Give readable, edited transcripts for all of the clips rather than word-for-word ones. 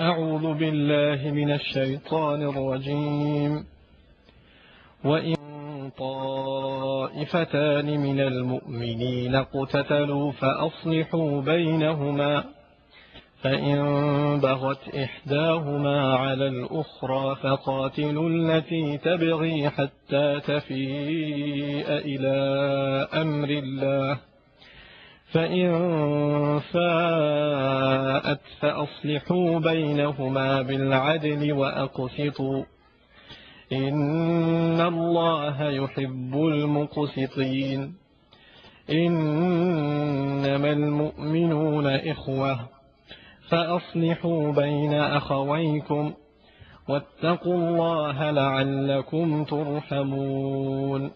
أعوذ بالله من الشيطان الرجيم وإن طائفتان من المؤمنين اقتتلوا فأصلحوا بينهما فإن بغت إحداهما على الأخرى فقاتلوا التي تبغي حتى تفيء إلى أمر الله فإن فاءت فأصلحوا بينهما بالعدل وأقسطوا إن الله يحب المقسطين إنما المؤمنون إخوة فأصلحوا بين أخويكم واتقوا الله لعلكم ترحمون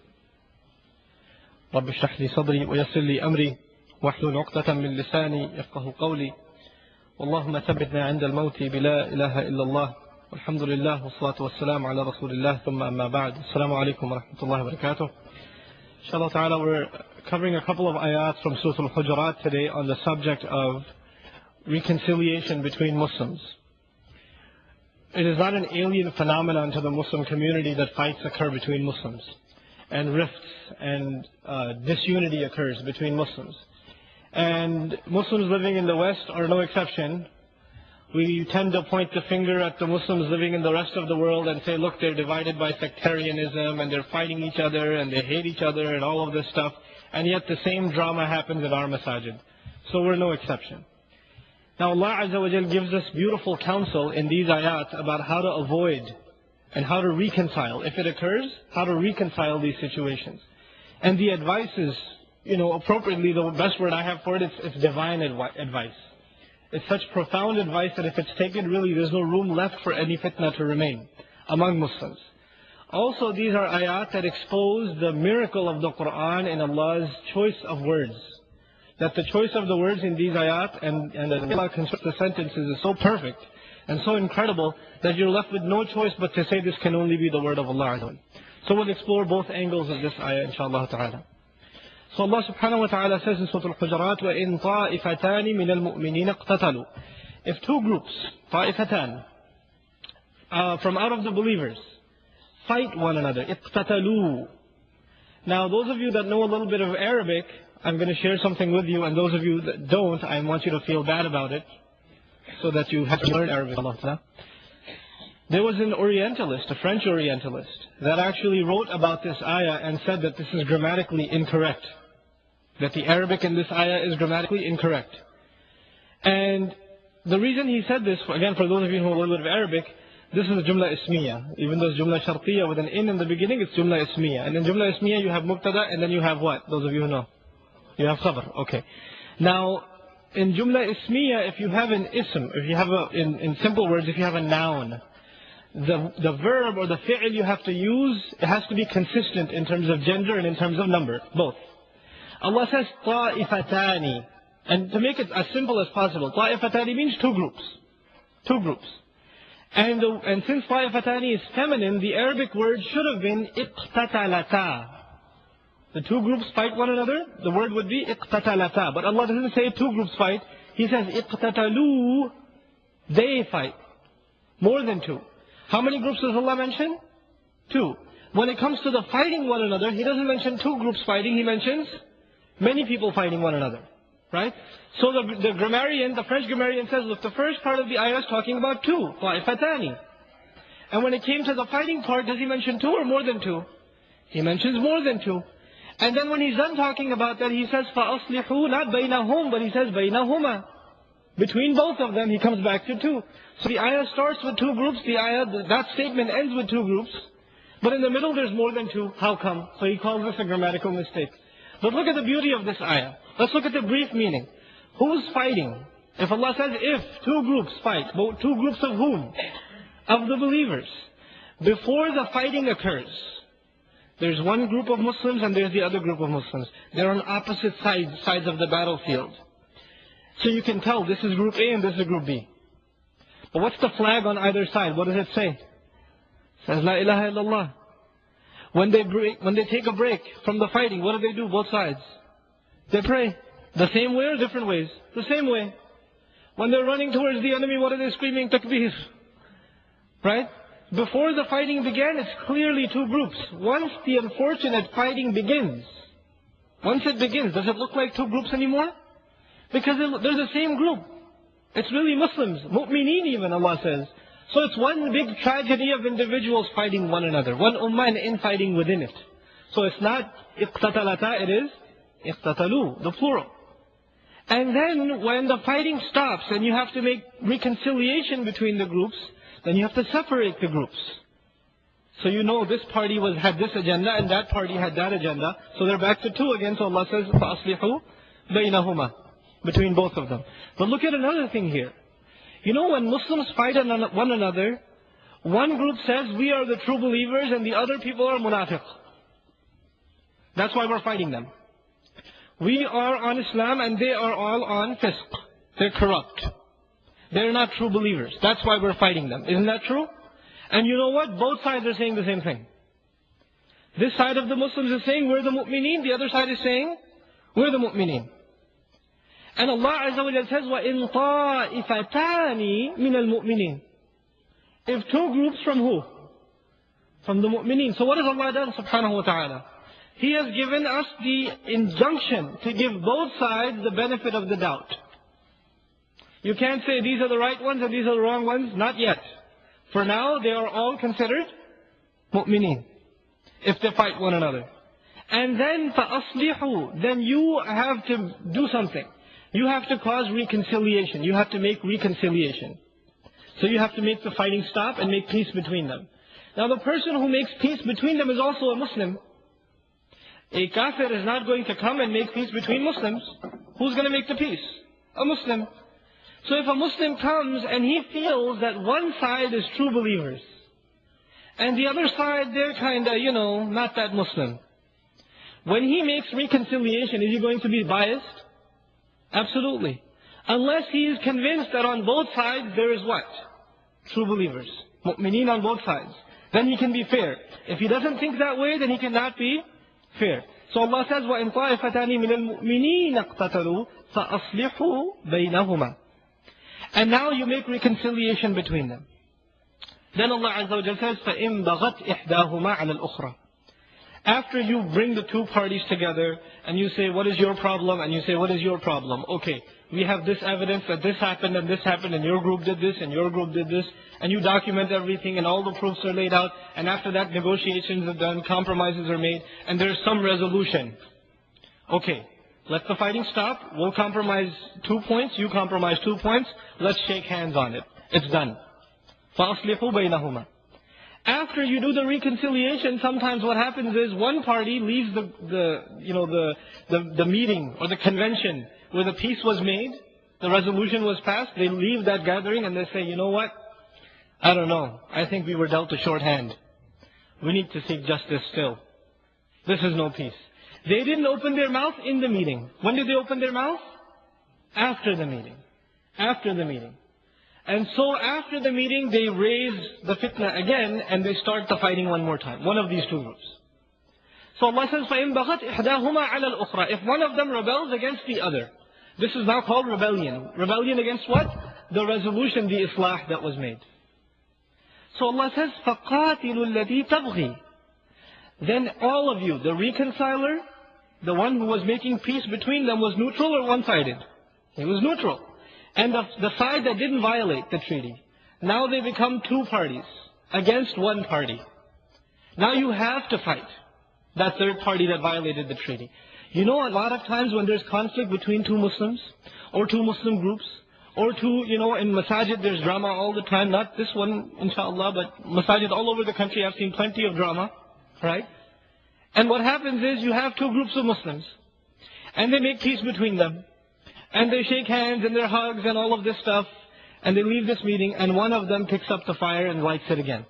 رب اشرح لي صدري ويسر لي أمري واحلل عقدة من لساني يفقه قولي اللهم ثبتنا عند الموت بلا إله إلا الله والحمد لله والصلاة والسلام على رسول الله ثم أما بعد السلام عليكم ورحمة الله وبركاته. Inshallah ta'ala, we're covering a couple of ayats from Surah Al-Hujurat today on the subject of reconciliation between Muslims. It is not an alien phenomenon to the Muslim community that fights occur between Muslims and rifts and disunity occurs between Muslims. And Muslims living in the West are no exception. We tend to point the finger at the Muslims living in the rest of the world and say, look, they're divided by sectarianism and they're fighting each other and they hate each other and all of this stuff. And yet the same drama happens in our masajid. So we're no exception. Now Allah Azza wa Jal gives us beautiful counsel in these ayat about how to avoid and how to reconcile. If it occurs, how to reconcile these situations. And the advice is, appropriately, the best word I have for it, it's divine advice. It's such profound advice that if it's taken, really there's no room left for any fitna to remain among Muslims. Also, these are ayat that expose the miracle of the Quran in Allah's choice of words. That the choice of the words in these ayat and that Allah constructs the sentences is so perfect and so incredible that you're left with no choice but to say this can only be the word of Allah. So we'll explore both angles of this ayah, inshallah ta'ala. So Allah subhanahu wa ta'ala says in Surah Al-Hujurat, وَإِن طَائِفَتَانِ مِنَ الْمُؤْمِنِينَ اقْتَتَلُوا. If two groups, طائفتان, from out of the believers, fight one another, اقْتَتَلُوا. Now those of you that know a little bit of Arabic, I'm going to share something with you, and those of you that don't, I want you to feel bad about it, so that you have to learn Arabic. There was an Orientalist, a French Orientalist, that actually wrote about this ayah and said that this is grammatically incorrect. That the Arabic in this ayah is grammatically incorrect. And the reason he said this, again for those of you who know a little bit of Arabic, this is Jumla Ismiya. Even though it's Jumla Shartiya with an in the beginning, it's Jumla Ismiya. And in Jumla Ismiya you have Mubtada and then you have what? Those of you who know. You have Khabar. Okay. Now, in Jumla Ismiya, if you have an ism, if you have in simple words, if you have a noun, the verb or the fi'l you have to use, it has to be consistent in terms of gender and in terms of number, both. Allah says, طَائِفَتَانِ. And to make it as simple as possible, طَائِفَتَانِ means two groups. Two groups. And since طَائِفَتَانِ is feminine, the Arabic word should have been اقتتلتا. The two groups fight one another, the word would be اقتتلتا. But Allah doesn't say two groups fight, He says اقتتلوا, they fight. More than two. How many groups does Allah mention? Two. When it comes to the fighting one another, He doesn't mention two groups fighting, He mentions many people fighting one another. Right? So the grammarian, the French grammarian says, look, the first part of the ayah is talking about two, طَائِفَتَانِ. And when it came to the fighting part, does He mention two or more than two? He mentions more than two. And then when He's done talking about that, He says, فَأَصْلِحُوا, not بَيْنَهُمْ, but He says بَيْنَهُمَا. Between both of them, He comes back to two. So the ayah starts with two groups, that statement ends with two groups. But in the middle there's more than two. How come? So He calls this a grammatical mistake. But look at the beauty of this ayah. Let's look at the brief meaning. Who's fighting? If Allah says if two groups fight, but two groups of whom? Of the believers. Before the fighting occurs, there's one group of Muslims and there's the other group of Muslims. They're on opposite sides of the battlefield. So you can tell this is group A and this is group B. But what's the flag on either side? What does it say? It says La ilaha illallah. When they take a break from the fighting, what do? Both sides. They pray. The same way or different ways? The same way. When they're running towards the enemy, what are they screaming? Takbir. Right? Before the fighting began, it's clearly two groups. Once the unfortunate fighting begins, once it begins, does it look like two groups anymore? Because they're the same group. It's really Muslims, mu'mineen even, Allah says. So it's one big tragedy of individuals fighting one another. One ummah and infighting within it. So it's not iqtatalata, it is iqtatalu, the plural. And then when the fighting stops and you have to make reconciliation between the groups, then you have to separate the groups. So you know this party had this agenda and that party had that agenda. So they're back to two again. So Allah says, فَأَصْلِحُوا بَيْنَهُمَا, between both of them. But look at another thing here. You know, when Muslims fight one another, one group says, we are the true believers and the other people are munafiq. That's why we're fighting them. We are on Islam and they are all on fisq. They're corrupt. They're not true believers. That's why we're fighting them. Isn't that true? And you know what? Both sides are saying the same thing. This side of the Muslims is saying, we're the mu'mineen. The other side is saying, we're the mu'mineen. And Allah Azza wa Jalla says, وَإِن طَائِفَتَانِ مِنَ الْمُؤْمِنِينَ. If two groups from who? From the mu'mineen. So what has Allah done, subhanahu wa ta'ala? He has given us the injunction to give both sides the benefit of the doubt. You can't say these are the right ones and these are the wrong ones. Not yet. For now, they are all considered mu'mineen, if they fight one another. And then فَأَصْلِحُوا, then you have to do something. You have to cause reconciliation. You have to make reconciliation. So you have to make the fighting stop and make peace between them. Now the person who makes peace between them is also a Muslim. A kafir is not going to come and make peace between Muslims. Who's going to make the peace? A Muslim. So if a Muslim comes and he feels that one side is true believers, and the other side, they're kind of, not that Muslim. When he makes reconciliation, is he going to be biased? Absolutely. Unless he is convinced that on both sides there is what? True believers. Mu'mineen on both sides. Then he can be fair. If he doesn't think that way, then he cannot be fair. So Allah says, وَإِن طَائِفَتَانِ مِنَ الْمُؤْمِنِينَ اقْتَتَلُوا فَأَصْلِحُوا بَيْنَهُمَا. And now you make reconciliation between them. Then Allah Azza wa Jalla says, فَإِن بَغَتْ إِحْدَاهُمَا عَلَى الْأُخْرَى. After you bring the two parties together and you say, what is your problem? And you say, what is your problem? Okay, we have this evidence that this happened and your group did this and your group did this. And you document everything and all the proofs are laid out. And after that, negotiations are done, compromises are made, and there's some resolution. Okay, let the fighting stop. We'll compromise 2 points. You compromise 2 points. Let's shake hands on it. It's done. فَأَصْلِحُوا بَيْنَهُمَا. After you do the reconciliation, sometimes what happens is one party leaves the meeting or the convention where the peace was made, the resolution was passed. They leave that gathering and they say, you know what? I don't know. I think we were dealt a short hand. We need to seek justice still. This is no peace. They didn't open their mouth in the meeting. When did they open their mouth? After the meeting. After the meeting. And so after the meeting, they raise the fitna again and they start the fighting one more time. One of these two groups. So Allah says, فَإِن بَغَتْ إِحْدَاهُمَا عَلَى الْأُخْرَى. If one of them rebels against the other. This is now called rebellion. Rebellion against what? The resolution, the islah that was made. So Allah says, فَقَاتِلُوا الَّذِي تَبْغِي. Then all of you, the reconciler, the one who was making peace between them, was neutral or one-sided? He was neutral. And the side that didn't violate the treaty. Now they become two parties against one party. Now you have to fight that third party that violated the treaty. You know, a lot of times when there's conflict between two Muslims, or two Muslim groups, or two, in masajid there's drama all the time. Not this one, inshallah, but masajid all over the country, I've seen plenty of drama, right? And what happens is you have two groups of Muslims, and they make peace between them. And they shake hands and their hugs and all of this stuff. And they leave this meeting and one of them picks up the fire and lights it again.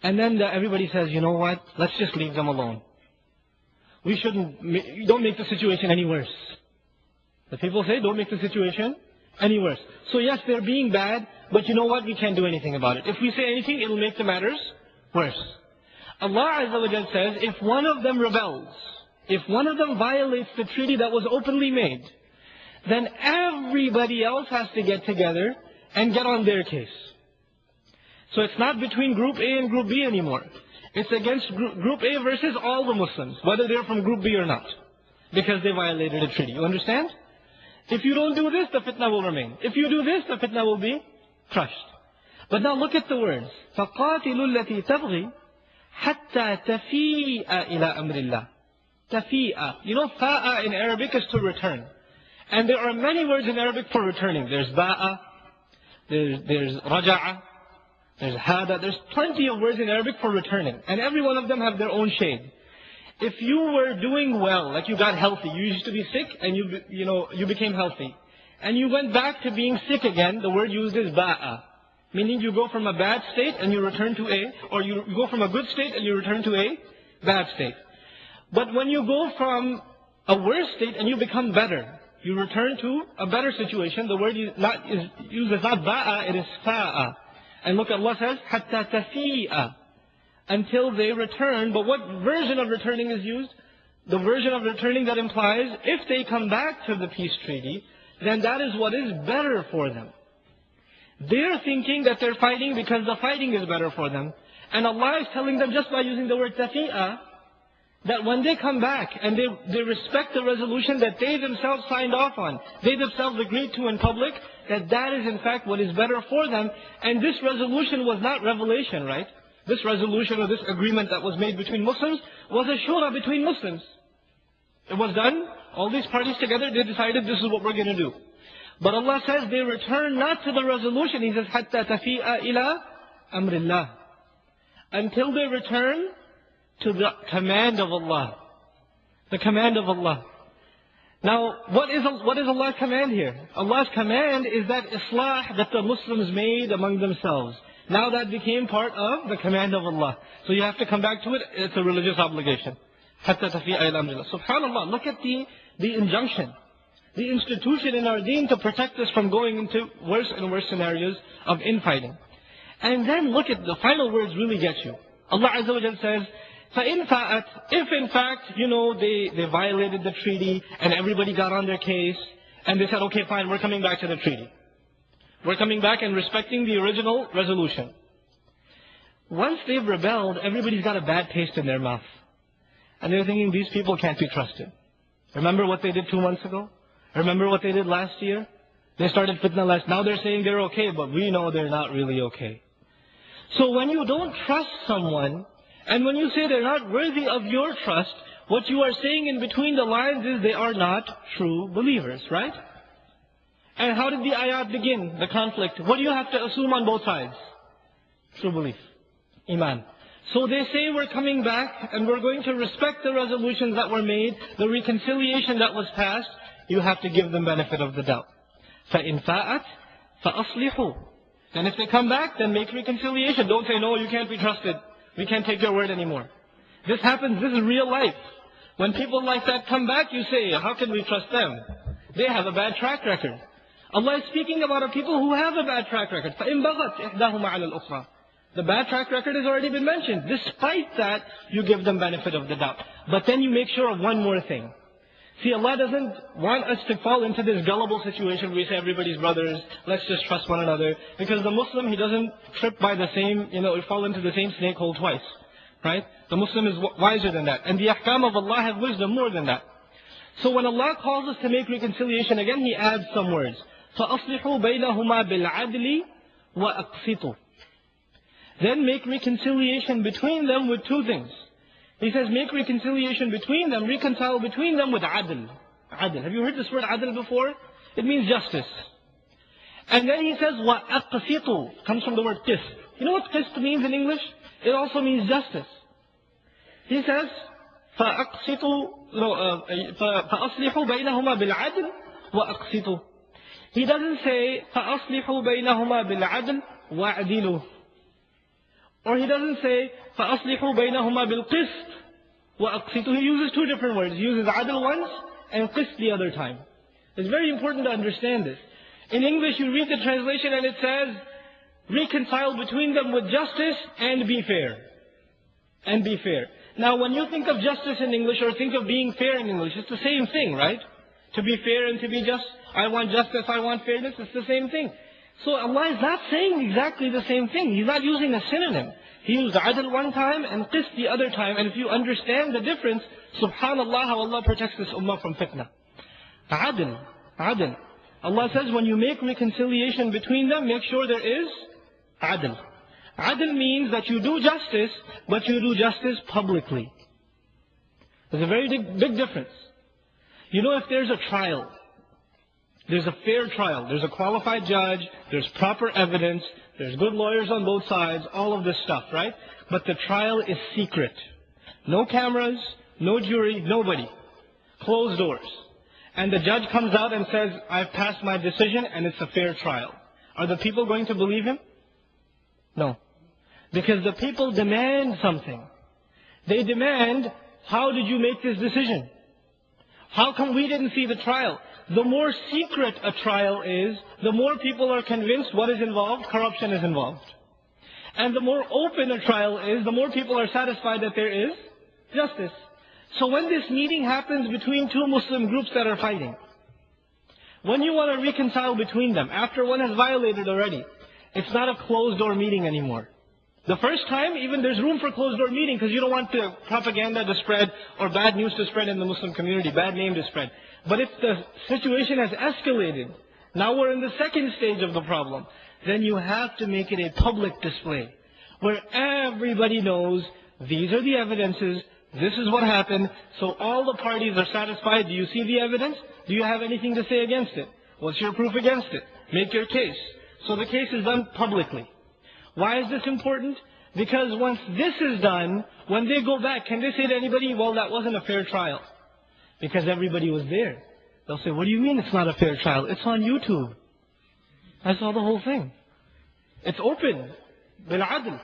And then everybody says, you know what? Let's just leave them alone. Don't make the situation any worse. The people say, don't make the situation any worse. So yes, they're being bad, but you know what? We can't do anything about it. If we say anything, it'll make the matters worse. Allah Azza wa Jalla says, if one of them rebels, if one of them violates the treaty that was openly made, then everybody else has to get together and get on their case. So it's not between Group A and Group B anymore. It's against Group A versus all the Muslims, whether they're from Group B or not, because they violated a treaty. You understand? If you don't do this, the fitna will remain. If you do this, the fitna will be crushed. But now look at the words. فَقَاتِلُوا الَّتِي تَبْغِي حَتَّى تَفِيءَ إِلَىٰ أَمْرِ اللَّهِ. Tafi'a. You know, fa'a in Arabic is to return. And there are many words in Arabic for returning. There's ba'a, there's raja'a, there's hada. There's plenty of words in Arabic for returning. And every one of them have their own shade. If you were doing well, like you got healthy, you used to be sick and you became healthy. And you went back to being sick again, the word used is ba'a. Meaning you go from a bad state and you return to a, or you go from a good state and you return to a bad state. But when you go from a worse state and you become better, you return to a better situation. The word is used as not ba'a, it is fa'a. And look, Allah says, hatta tafi'a, until they return. But what version of returning is used? The version of returning that implies if they come back to the peace treaty, then that is what is better for them. They're thinking that they're fighting because the fighting is better for them. And Allah is telling them just by using the word tafi'a, that when they come back and they respect the resolution that they themselves signed off on, they themselves agreed to in public, that is in fact what is better for them. And this resolution was not revelation, right? This resolution or this agreement that was made between Muslims was a shura between Muslims. It was done, all these parties together, they decided this is what we're going to do. But Allah says they return not to the resolution. He says, حَتَّى تَفِيءَ إِلَىٰ أَمْرِ اللَّهِ, until they return to the command of Allah. The command of Allah. Now, what is Allah's command here? Allah's command is that islah that the Muslims made among themselves. Now that became part of the command of Allah. So you have to come back to it. It's a religious obligation. حَتَّى تَفِيءَ إِلَىٰ أَمْرِ اللَّهِ. SubhanAllah, look at the injunction. The institution in our deen to protect us from going into worse and worse scenarios of infighting. And then look at the final words really get you. Allah Azza wa Jalla says, فَإِنْ فَاءَتْ, if in fact, they violated the treaty and everybody got on their case and they said, okay, fine, we're coming back to the treaty. We're coming back and respecting the original resolution. Once they've rebelled, everybody's got a bad taste in their mouth. And they're thinking, these people can't be trusted. Remember what they did 2 months ago? Remember what they did last year? They started fitna last. Now they're saying they're okay, but we know they're not really okay. So when you don't trust someone, and when you say they're not worthy of your trust, what you are saying in between the lines is they are not true believers, right? And how did the ayat begin, the conflict? What do you have to assume on both sides? True belief. Iman. So they say we're coming back and we're going to respect the resolutions that were made, the reconciliation that was passed. You have to give them benefit of the doubt. فَإِنْ فَاءَتْ فَأَصْلِحُوا. Then if they come back, then make reconciliation. Don't say, no, you can't be trusted. We can't take your word anymore. This happens, this is real life. When people like that come back, you say, how can we trust them? They have a bad track record. Allah is speaking about a people who have a bad track record. فَإِنْ بَغَتْ إِحْدَاهُمَا عَلَى الْأُخْرَى. The bad track record has already been mentioned. Despite that, you give them benefit of the doubt. But then you make sure of one more thing. See, Allah doesn't want us to fall into this gullible situation where we say everybody's brothers, let's just trust one another. Because the Muslim, he doesn't trip by the same, fall into the same snake hole twice. Right? The Muslim is wiser than that. And the ahkam of Allah have wisdom more than that. So when Allah calls us to make reconciliation, again He adds some words. فَأَصْلِحُوا بَيْنَهُمَا بِالْعَدْلِ وَأَقْسِطُوا. Then make reconciliation between them with two things. He says, make reconciliation between them, reconcile between them with adl. Adl. Have you heard this word adl before? It means justice. And then he says, وَأَقْسِطُوا. Comes from the word qist. You know what qist means in English? It also means justice. He says, فَأَصْلِحُوا بَيْنَهُمَا بِالْعَدْلِ وَأَقْسِطُوا. He doesn't say, فَأَصْلِحُوا بَيْنَهُمَا بِالْعَدْلِ وَأَعْدِلُوا. Or he doesn't say, فَأَصْلِحُوا بَيْنَهُمَا بِالْقِسْطِ وَأَقْسِطُوا. He uses two different words. He uses adl once and qist the other time. It's very important to understand this. In English, you read the translation and it says, reconcile between them with justice and be fair. And be fair. Now, when you think of justice in English or think of being fair in English, it's the same thing, right? To be fair and to be just. I want justice, I want fairness. It's the same thing. So Allah is not saying exactly the same thing. He's not using a synonym. He used adl one time and qist the other time. And if you understand the difference, subhanallah how Allah protects this ummah from fitna. Adl. Allah says when you make reconciliation between them, make sure there is adl. Adl means that you do justice, but you do justice publicly. There's a very big difference. You know, if there's a trial, there's a fair trial, there's a qualified judge, there's proper evidence, there's good lawyers on both sides, all of this stuff, right? But the trial is secret. No cameras, no jury, nobody. Closed doors. And the judge comes out and says, I've passed my decision and it's a fair trial. Are the people going to believe him? No. Because the people demand something. They demand, how did you make this decision? How come we didn't see the trial? The more secret a trial is, the more people are convinced what is involved, corruption is involved. And the more open a trial is, the more people are satisfied that there is justice. So when this meeting happens between two Muslim groups that are fighting, when you want to reconcile between them, after one has violated already, it's not a closed door meeting anymore. The first time, even there's room for closed door meeting because you don't want the propaganda to spread or bad news to spread in the Muslim community, bad name to spread. But if the situation has escalated, now we're in the second stage of the problem, then you have to make it a public display where everybody knows these are the evidences, this is what happened, so all the parties are satisfied. Do you see the evidence? Do you have anything to say against it? What's your proof against it? Make your case. So the case is done publicly. Why is this important? Because once this is done, when they go back, can they say to anybody, well, that wasn't a fair trial? Because everybody was there. They'll say, what do you mean it's not a fair trial? It's on YouTube. I saw the whole thing. It's open. Bil adl.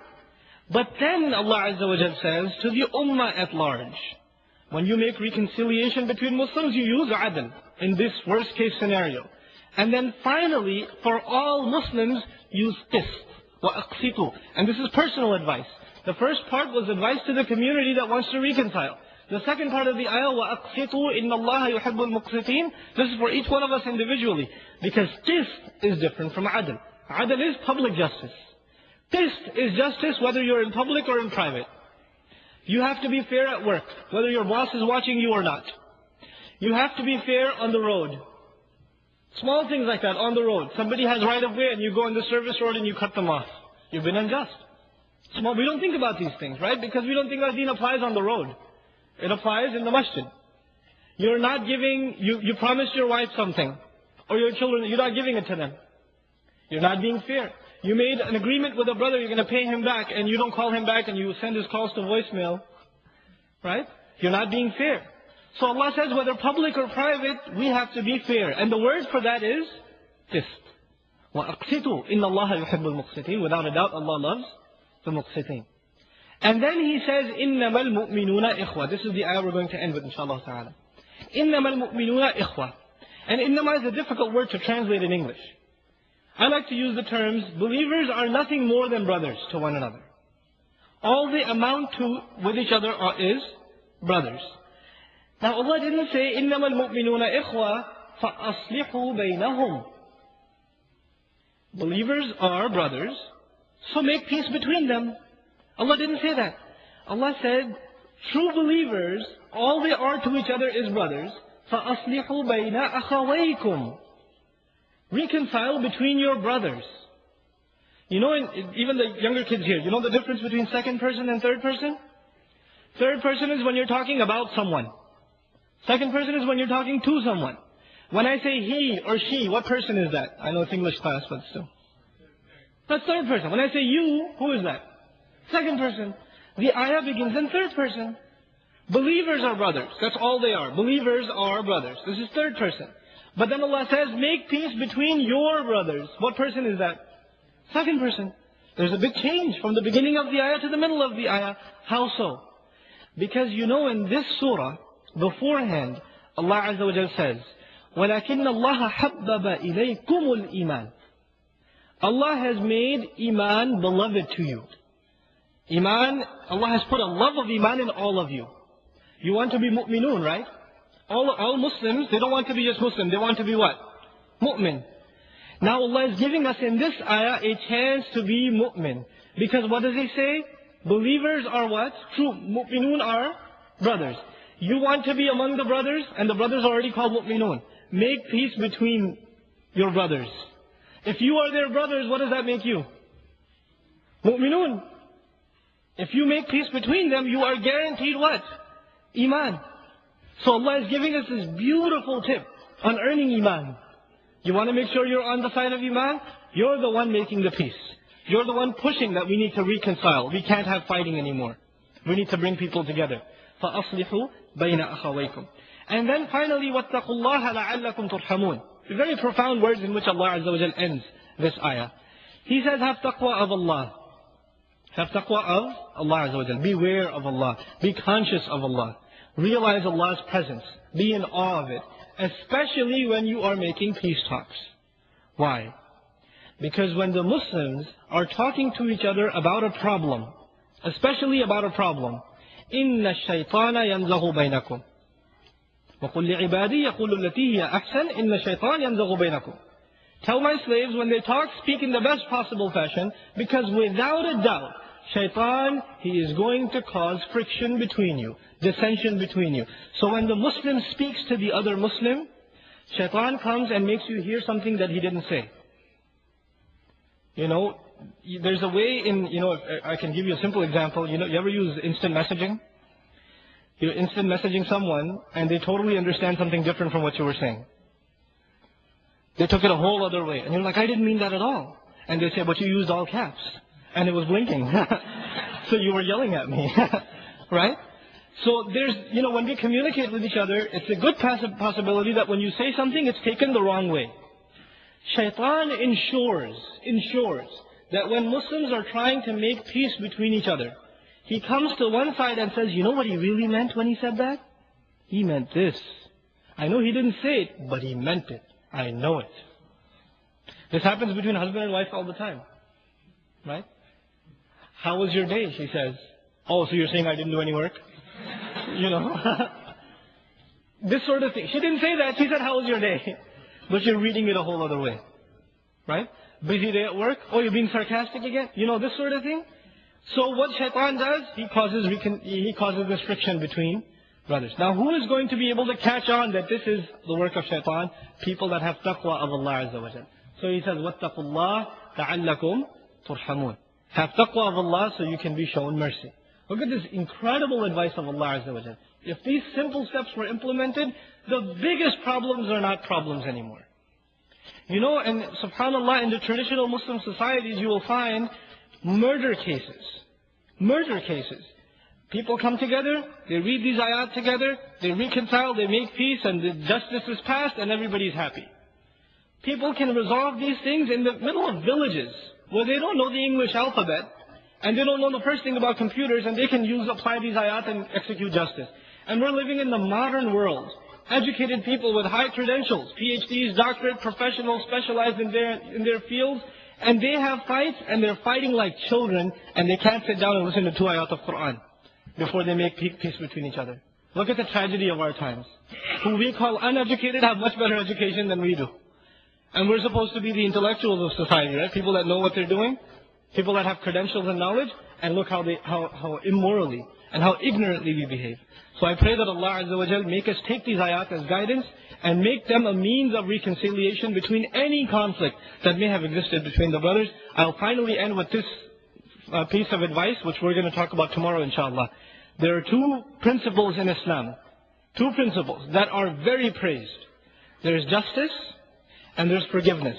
But then Allah Azza wa Jal says to the ummah at large, when you make reconciliation between Muslims, you use adl in this worst case scenario. And then finally, for all Muslims, use qist. وَأَقْسِطُوا. And this is personal advice. The first part was advice to the community that wants to reconcile. The second part of the ayah, وَأَقْسِطُوا إِنَّ اللَّهَ يُحِبُّ الْمُقْسِطِينَ. This is for each one of us individually. Because qist is different from adl. Adl is public justice. Qist is justice whether you're in public or in private. You have to be fair at work, whether your boss is watching you or not. You have to be fair on the road. Small things like that, on the road. Somebody has right of way and you go on the service road and you cut them off. You've been unjust. Small, we don't think about these things, right? Because we don't think our deen applies on the road. It applies in the masjid. You're not giving, you promised your wife something. Or your children, you're not giving it to them. You're not being fair. You made an agreement with a brother, you're going to pay him back, and you don't call him back and you send his calls to voicemail. Right? You're not being fair. So Allah says whether public or private, we have to be fair. And the word for that is qist. وَأَقْسِطُوا إِنَّ اللَّهَ يُحِبُّ الْمُقْسِطِينَ. Without a doubt, Allah loves the muqsitin. And then He says, إِنَّمَا الْمُؤْمِنُونَ إِخْوَةً. This is the ayah we're going to end with, inshallah ta'ala. إِنَّمَا الْمُؤْمِنُونَ إِخْوَةً. And إِنَّمَا is a difficult word to translate in English. I like to use the terms, believers are nothing more than brothers to one another. All they amount to with each other is brothers. Now Allah didn't say, إِنَّمَا الْمُؤْمِنُونَ إِخْوَةً فَأَصْلِحُوا بَيْنَهُمْ. Believers are brothers, so make peace between them. Allah didn't say that. Allah said, true believers, all they are to each other is brothers. فَأَصْلِحُوا بَيْنَ أَخَوَيْكُمْ. Reconcile between your brothers. You know, even the younger kids here, you know the difference between second person and third person? Third person is when you're talking about someone. Second person is when you're talking to someone. When I say he or she, what person is that? I know it's English class, but still. That's third person. When I say you, who is that? Second person. The ayah begins in third person. Believers are brothers. That's all they are. Believers are brothers. This is third person. But then Allah says, make peace between your brothers. What person is that? Second person. There's a big change from the beginning of the ayah to the middle of the ayah. How so? Because you know in this surah, beforehand, Allah Azza wa Jal says, وَلَكِنَّ اللَّهَ حَبَّبَ إِلَيْكُمُ الْإِيمَانِ. Allah has made Iman beloved to you. Iman, Allah has put a love of Iman in all of you. You want to be mu'minun, right? All Muslims, they don't want to be just Muslim. They want to be what? Mu'min. Now Allah is giving us in this ayah a chance to be mu'min. Because what does He say? Believers are what? True. Mu'minun are brothers. You want to be among the brothers, and the brothers are already called mu'minun. Make peace between your brothers. If you are their brothers, what does that make you? Mu'minun. If you make peace between them, you are guaranteed what? Iman. So Allah is giving us this beautiful tip on earning Iman. You want to make sure you're on the side of Iman? You're the one making the peace. You're the one pushing that we need to reconcile. We can't have fighting anymore. We need to bring people together. فَأَصْلِحُوا بَيْنَ أَخَوَيْكُمْ. And then finally, وَاتَّقُوا اللَّهَ لَعَلَّكُمْ تُرْحَمُونَ. Very profound words in which Allah Azza wa Jal ends this ayah. He says, have taqwa of Allah. Have taqwa of Allah Azza wa Jal. Beware of Allah. Be conscious of Allah. Realize Allah's presence. Be in awe of it. Especially when you are making peace talks. Why? Because when the Muslims are talking to each other about a problem, especially about a problem, إِنَّ الشَّيْطَانَ يَنْزَغُ بَيْنَكُمْ وَقُلْ لِعِبَادِي يَقُولُ الَّتِي هِيَ أَحْسَنُ إِنَّ الشَّيْطَانَ يَنْزَغُ بَيْنَكُمْ. Tell my slaves when they talk, speak in the best possible fashion, because without a doubt, Shaitan, he is going to cause friction between you, dissension between you. So when the Muslim speaks to the other Muslim, Shaitan comes and makes you hear something that he didn't say. You know, there's a way in, I can give you a simple example. You ever use instant messaging? You're instant messaging someone and they totally understand something different from what you were saying. They took it a whole other way. And you're like, I didn't mean that at all. And they say, but you used all caps. And it was blinking. So you were yelling at me. Right? So there's, when we communicate with each other, it's a good possibility that when you say something, it's taken the wrong way. Shaitan ensures that when Muslims are trying to make peace between each other, he comes to one side and says, you know what he really meant when he said that? He meant this. I know he didn't say it, but he meant it. I know it. This happens between husband and wife all the time. Right? How was your day? She says. Oh, so you're saying I didn't do any work? This sort of thing. She didn't say that. She said, how was your day? But you're reading it a whole other way. Right? Busy day at work? Oh, you're being sarcastic again? This sort of thing. So what Shaitan does, he causes this friction between brothers. Now who is going to be able to catch on that this is the work of Shaitan? People that have taqwa of Allah Azza wa Jal. So he says, وَاتَّقُوا اللَّهَ لَعَلَّكُمْ تُرْحَمُونَ. Have taqwa of Allah so you can be shown mercy. Look at this incredible advice of Allah Azza wa Jal. If these simple steps were implemented, the biggest problems are not problems anymore. And subhanAllah, in the traditional Muslim societies, you will find murder cases. Murder cases. People come together, they read these ayat together, they reconcile, they make peace, and the justice is passed, and everybody's happy. People can resolve these things in the middle of villages, where they don't know the English alphabet, and they don't know the first thing about computers, and they can apply these ayat and execute justice. And we're living in the modern world. Educated people with high credentials, PhDs, doctorate, professionals, specialized in their fields, and they have fights, and they're fighting like children, and they can't sit down and listen to 2 ayat of Quran before they make peace between each other. Look at the tragedy of our times. Who we call uneducated have much better education than we do. And we're supposed to be the intellectuals of society, right? People that know what they're doing, people that have credentials and knowledge, and look how immorally and how ignorantly we behave. So I pray that Allah Azza wa Jal make us take these ayat as guidance and make them a means of reconciliation between any conflict that may have existed between the brothers. I'll finally end with this piece of advice, which we're going to talk about tomorrow, inshallah. There are 2 principles in Islam, 2 principles that are very praised. There's justice and there's forgiveness.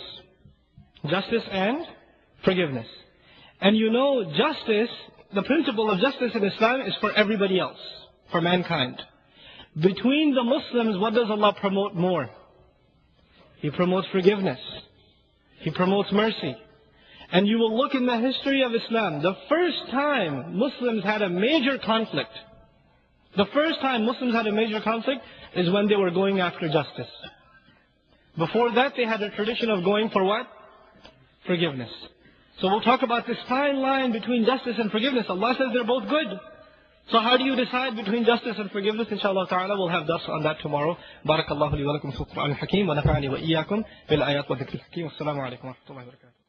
Justice and forgiveness. And justice, the principle of justice in Islam is for everybody else, for mankind. Between the Muslims, what does Allah promote more? He promotes forgiveness. He promotes mercy. And you will look in the history of Islam, the first time Muslims had a major conflict, is when they were going after justice. Before that, they had a tradition of going for what? Forgiveness. So we'll talk about this fine line between justice and forgiveness. Allah says they're both good. So how do you decide between justice and forgiveness? Inshallah ta'ala, we'll have dars on that tomorrow. Barakallahu li wa lakum fil Qur'an al-Hakim wa nafa'ani wa iyyakum bil ayat wa dhikr al-Hakim. Wassalamu alaikum wa rahmatullahi wa barakatuh.